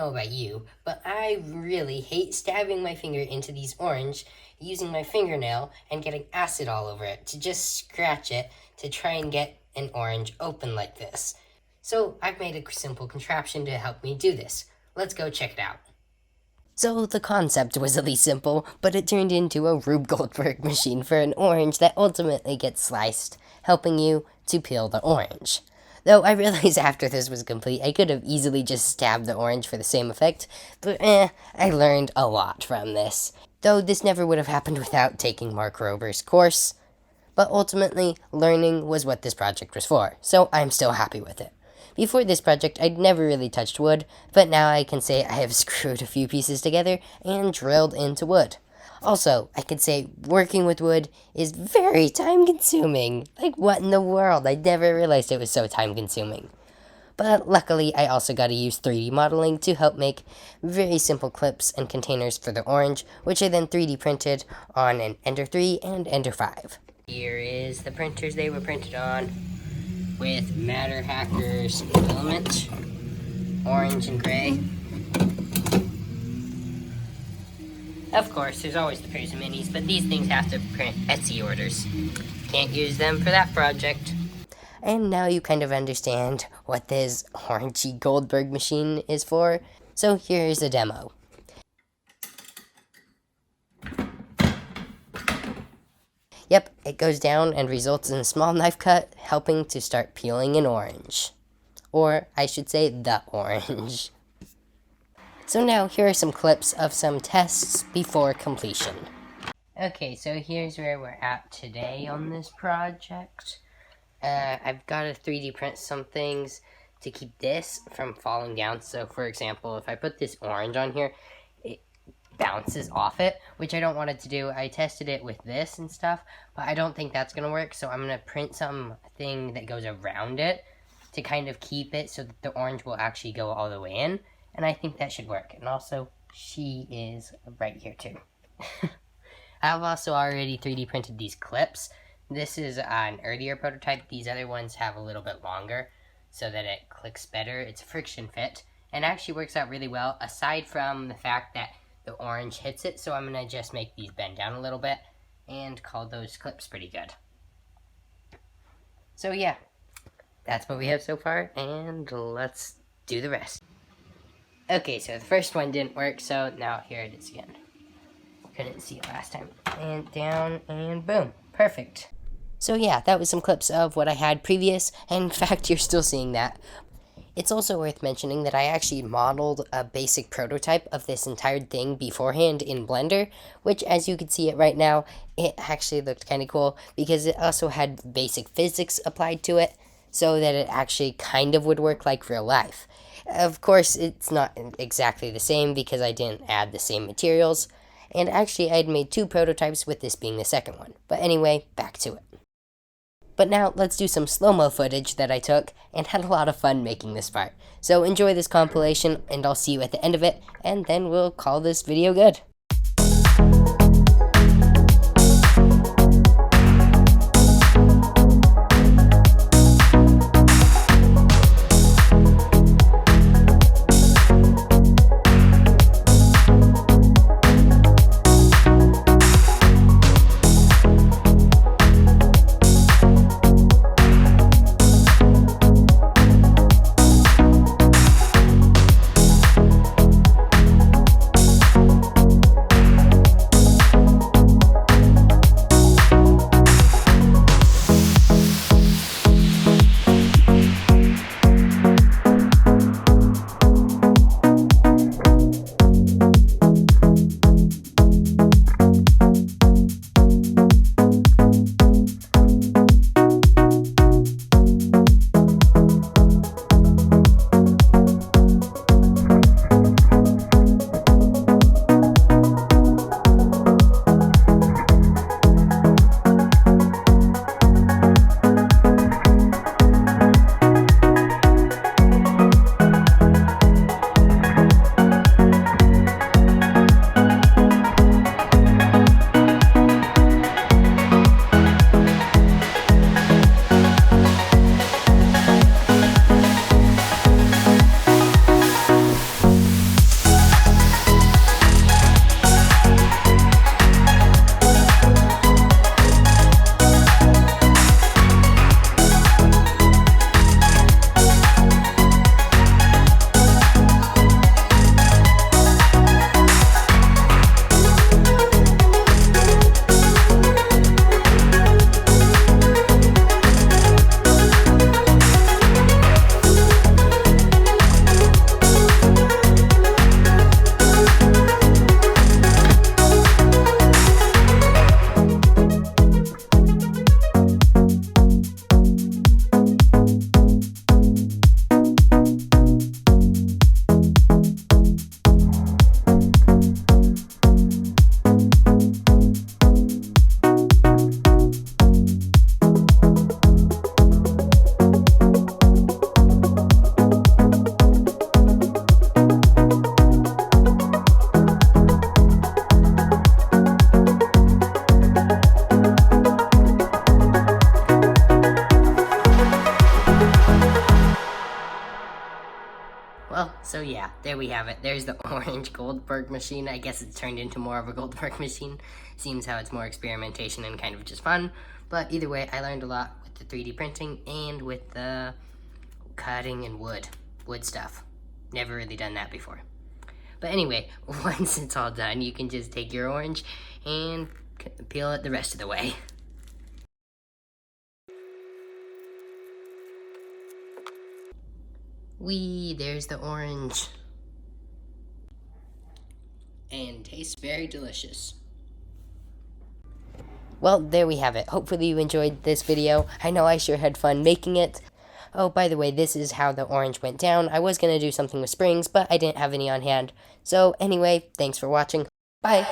know about you, but I really hate stabbing my finger into these orange, using my fingernail and getting acid all over it to just scratch it to try and get an orange open like this. So I've made a simple contraption to help me do this. Let's go check it out. So the concept was really simple, but it turned into a Rube Goldberg machine for an orange that ultimately gets sliced, helping you to peel the orange. Though I realized after this was complete, I could have easily just stabbed the orange for the same effect, but I learned a lot from this. Though this never would have happened without taking Mark Rober's course, but ultimately, learning was what this project was for, so I'm still happy with it. Before this project, I'd never really touched wood, but now I can say I have screwed a few pieces together and drilled into wood. Also, I could say working with wood is very time-consuming. Like, what in the world? I never realized it was so time-consuming. But luckily, I also got to use 3D modeling to help make very simple clips and containers for the orange, which I then 3D printed on an Ender 3 and Ender 5. Here is the printers they were printed on, with Matter Hacker's filament, orange and gray. Of course, there's always the pairs of minis, but these things have to print Etsy orders. Can't use them for that project. And now you kind of understand what this orangey Goldberg machine is for, so here's a demo. Yep, it goes down and results in a small knife cut, helping to start peeling an orange. Or, I should say, the orange. So now, here are some clips of some tests before completion. Okay, so here's where we're at today on this project. I've got to 3D print some things to keep this from falling down. So, for example, if I put this orange on here, bounces off it, which I don't want it to do. I tested it with this and stuff, but I don't think that's going to work, so I'm going to print something that goes around it to kind of keep it so that the orange will actually go all the way in, and I think that should work. And also, she is right here too. I've also already 3D printed these clips. This is an earlier prototype. These other ones have a little bit longer so that it clicks better. It's a friction fit, and actually works out really well, aside from the fact that the orange hits it, so I'm going to just make these bend down a little bit and call those clips pretty good. So yeah, that's what we have so far, and let's do the rest. Okay, so the first one didn't work, so now here it is again. Couldn't see it last time. And down, and boom. Perfect. So yeah, that was some clips of what I had previous, and in fact, you're still seeing that. It's also worth mentioning that I actually modeled a basic prototype of this entire thing beforehand in Blender, which, as you can see it right now, it actually looked kind of cool because it also had basic physics applied to it so that it actually kind of would work like real life. Of course, it's not exactly the same because I didn't add the same materials, and actually I had made 2 prototypes with this being the second one. But anyway, back to it. But now, let's do some slow-mo footage that I took, and had a lot of fun making this part. So enjoy this compilation, and I'll see you at the end of it, and then we'll call this video good. there we have it. There's the orange Goldberg machine. I guess it's turned into more of a Goldberg machine. Seems how it's more experimentation and kind of just fun. But either way, I learned a lot with the 3D printing and with the cutting and wood stuff. Never really done that before. But anyway, once it's all done, you can just take your orange and peel it the rest of the way. Whee, there's the orange. And tastes very delicious. Well, there we have it. Hopefully you enjoyed this video. I know I sure had fun making it. Oh, by the way, this is how the orange went down. I was going to do something with springs, but I didn't have any on hand. So anyway, thanks for watching. Bye!